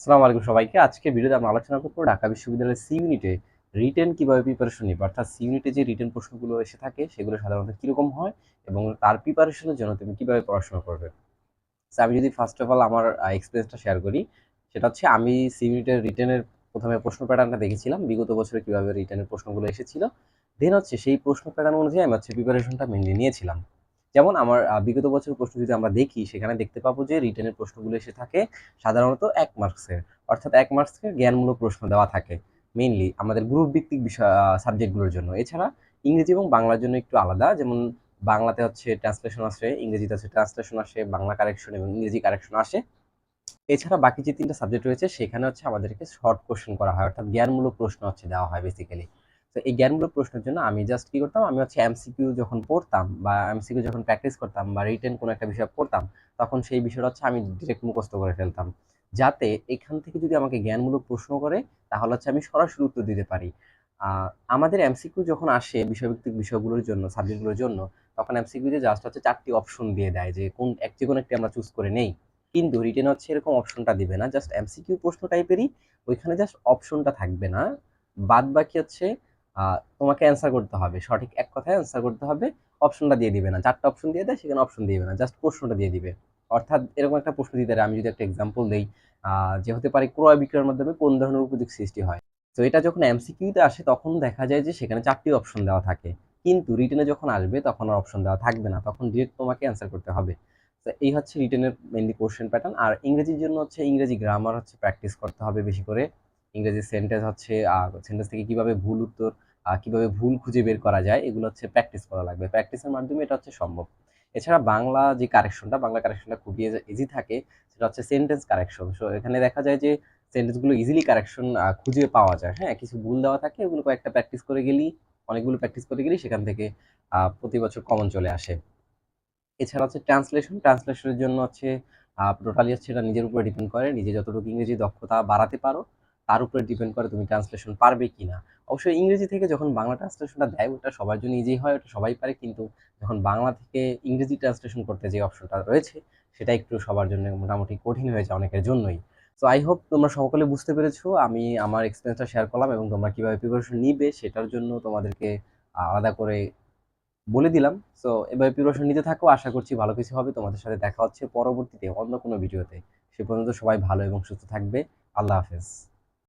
আসসালামু আলাইকুম সবাইকে। আজকে ভিডিওতে আমরা আলোচনা করব ঢাকা বিশ্ববিদ্যালয়ের সি ইউনিটে রিটেন কিভাবে প্রিপারেশন নিবে, অর্থাৎ সি ইউনিটে যে রিটেন প্রশ্নগুলো এসে থাকে সেগুলো সাধারণত কিরকম হয় এবং তার প্রিপারেশনের জন্য তুমি কিভাবে পড়াশোনা করবে। আমি যদি ফার্স্ট অফ অল আমার এক্সপিরিয়েন্সটা শেয়ার করি, সেটা হচ্ছে আমি সি ইউনিটের রিটেনের প্রথমে প্রশ্ন প্যাটার্নটা দেখেছিলাম বিগত বছরে কিভাবে রিটেনের প্রশ্নগুলো এসেছিল। দেন হচ্ছে সেই প্রশ্ন প্যাটার্ন অনুযায়ী আমি হচ্ছে প্রিপারেশনটা মেনলি নিয়েছিলাম। যেমন আমার বিগত বছরের প্রশ্ন যদি আমরা দেখি, সেখানে দেখতে পাবো যে রিটেনের প্রশ্নগুলো এসে থাকে সাধারণত 1 মার্কসের, অর্থাৎ 1 মার্কসের জ্ঞানমূলক প্রশ্ন দেওয়া থাকে মেইনলি আমাদের গ্রুপ ভিত্তিক বিষয় সাবজেক্টগুলোর জন্য। এছাড়া ইংরেজি এবং বাংলার জন্য একটু আলাদা, যেমন বাংলাতে হচ্ছে ট্রান্সলেশন আসে, ইংরেজিতে হচ্ছে ট্রান্সলেশন আসে, বাংলা কারেকশন এবং ইংরেজি কারেকশন আসে। এছাড়া বাকি যে 3টা সাবজেক্ট রয়েছে সেখানে হচ্ছে আমাদেরকে শর্ট কোশ্চেন করা হয়, অর্থাৎ জ্ঞানমূলক প্রশ্ন হচ্ছে দেওয়া হয় বেসিক্যালি। তো এই জ্ঞানমূলক প্রশ্নের জন্য আমি জাস্ট কি করতাম, আমি হচ্ছে এমসিকিউ যখন পড়তাম বা এমসিকিউ যখন প্র্যাকটিস করতাম বা রিটেন কোনো একটা বিষয় পড়তাম, তখন সেই বিষয়টা হচ্ছে আমি ডিরেক্ট মুখস্থ করে ফেলতাম, যাতে এখান থেকে যদি আমাকে জ্ঞানমূলক প্রশ্ন করে তাহলে হচ্ছে আমি সরাসরি উত্তর দিতে পারি। আমাদের এমসিকিউ যখন আসে বিষয়ভিত্তিক বিষয়গুলোর জন্য, সাবজেক্টগুলোর জন্য, তখন এমসিকিউতে জাস্ট হচ্ছে 4টি অপশন দিয়ে দেয় যে যে কোনো একটি আমরা চুজ করে নেই। কিন্তু রিটেন হচ্ছে এরকম অপশনটা দিবে না, জাস্ট এমসিকিউ প্রশ্ন টাইপেরই, ওইখানে জাস্ট অপশনটা থাকবে না। বাদ বাকি হচ্ছে তোমাকে অ্যান্সার করতে হবে, সঠিক এক কথায় অ্যান্সার করতে হবে। অপশনটা দিয়ে দিবে না, 4টা অপশন দিয়ে দেয়, সেখানে অপশন দিবে না, জাস্ট প্রশ্নটা দিয়ে দিবে। অর্থাৎ এরকম একটা প্রশ্ন দিতে পারে, আমি যদি একটা এক্সাম্পল দিই, যে হতে পারে ক্রয় বিক্রয়ের মাধ্যমে কোন ধরনের উপযোগ সৃষ্টি হয়। তো এটা যখন এমসিকিউতে আসে তখন দেখা যায় যে সেখানে 4টি অপশন দেওয়া থাকে, কিন্তু রিটেনে যখন আসবে তখন আর অপশন দেওয়া থাকবে না, তখন ডিরেক্ট তোমাকে অ্যান্সার করতে হবে। তো এই হচ্ছে রিটেনের মেইনলি কোশ্চেন প্যাটার্ন। আর ইংরেজির জন্য হচ্ছে ইংরেজি গ্রামার হচ্ছে প্র্যাকটিস করতে হবে বেশি করে। ইংরেজি সেন্টেন্স হচ্ছে সেন্টেন্স থেকে কিভাবে ভুল উত্তর, কিভাবে ভুল খুঁজে বের করা যায়, এগুলো হচ্ছে প্র্যাকটিস করা লাগবে। প্র্যাকটিসের মাধ্যমে এটা হচ্ছে সম্ভব। এছাড়া বাংলা যে কারেকশনটা, বাংলা কারেকশনটা খুবই ইজি থাকে, সেটা হচ্ছে সেন্টেন্স কারেকশন। সো এখানে দেখা যায় যে সেন্টেন্সগুলো ইজিলি কারেকশন খুঁজে পাওয়া যায়। হ্যাঁ, কিছু ভুল দেওয়া থাকে, ওগুলো কয়েকটা প্র্যাকটিস করে গেলেই, অনেকগুলো প্র্যাকটিস করে গেলেই সেখান থেকে প্রতি বছর কমন চলে আসে। এছাড়া হচ্ছে ট্রান্সলেশনের জন্য হচ্ছে টোটালি হচ্ছে এটা নিজের উপরে ডিপেন্ড করে, নিজে যতটুকু ইংরেজি দক্ষতা বাড়াতে পারো তার উপরে ডিপেন্ড করে তুমি ট্রান্সলেশন পারবে কিনা। অবশ্যই ইংরেজি থেকে যখন বাংলা ট্রান্সলেশনটা দেয় ওটা সবার জন্য ইজি হয়, ওটা সবাই পারে, কিন্তু যখন বাংলা থেকে ইংরেজি ট্রান্সলেশন করতে যে অপশনটা রয়েছে সেটা একটু সবার জন্য মোটামুটি কঠিন হয়ে যায় অনেকের জন্যই। তো আই হোপ তোমরা সকলে বুঝতে পেরেছো আমি আমার এক্সপিরিয়েন্সটা শেয়ার করলাম, এবং তোমরা কিভাবে প্রিপারেশন নিবে সেটার জন্য তোমাদেরকে আলাদা করে বলে দিলাম। সো এভাবে প্রিপারেশন নিতে থাকো, আশা করছি ভালো কিছু হবে। তোমাদের সাথে দেখা হচ্ছে পরবর্তীতে অন্য কোনো ভিডিওতে। সে পর্যন্ত সবাই ভালো এবং সুস্থ থাকবে। আল্লাহ হাফেজ।